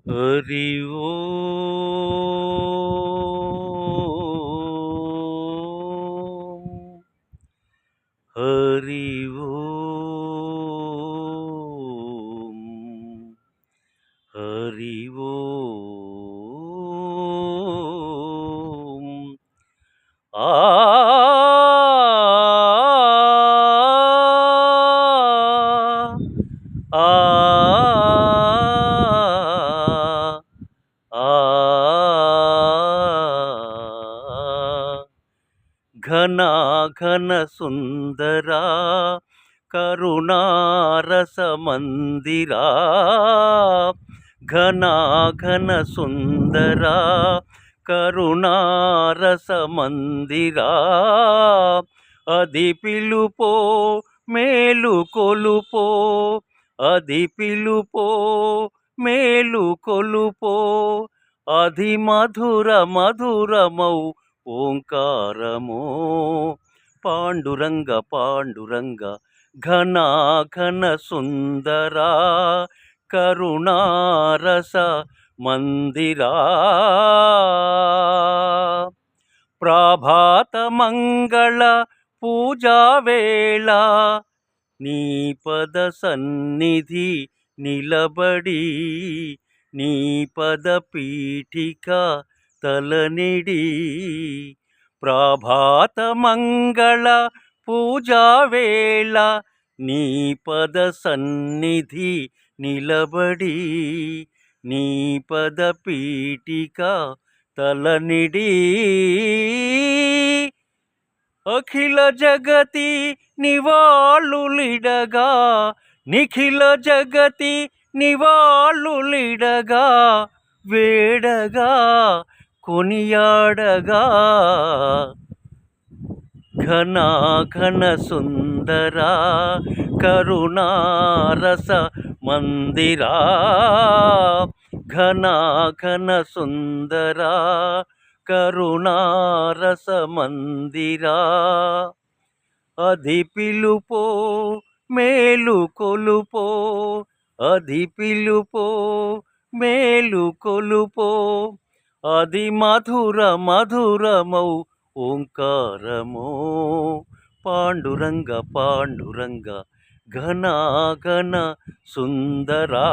హరి ఓ హరి ఓ హరి ఓ ఆ ఆ ఘన ఘన సుందరా కరుణారస మందిరా ఘన ఘన సుందరా కరుణారస మందిరా అది పిలుపో మేలు కొలుపో అది పిలుపో మేలు కొలుపో అది మధుర మధురమౌ ఓంకారమో పాండురంగ పాండురంగ ఘన ఘన సుందరా కరుణారస మందిరా ప్రభాత మంగళ పూజా వేళ నీ పద సన్నిధి నిలబడి నీ పద పీఠిక తలనిడి ప్రభాత మంగళ పూజా వేళ నీ పద సన్నిధి నిలబడి నీ పద పీఠిక తలనిడి అఖిల జగతి నివాళులిడగా నిఖిల జగతి నివాళులిడగా వేడగా కొనియాడగా ఘన ఘన సుందరా కరుణారస మందిరా ఘన ఘన సుందరా కరుణారస మందిరా అది పిలుపో మేలు కొలుపో అది పిలుపో మేలు కొలుపో అది మధుర మధురమౌ ఓంకారమో పాండురంగ పాండురంగ ఘన ఘన సుందరా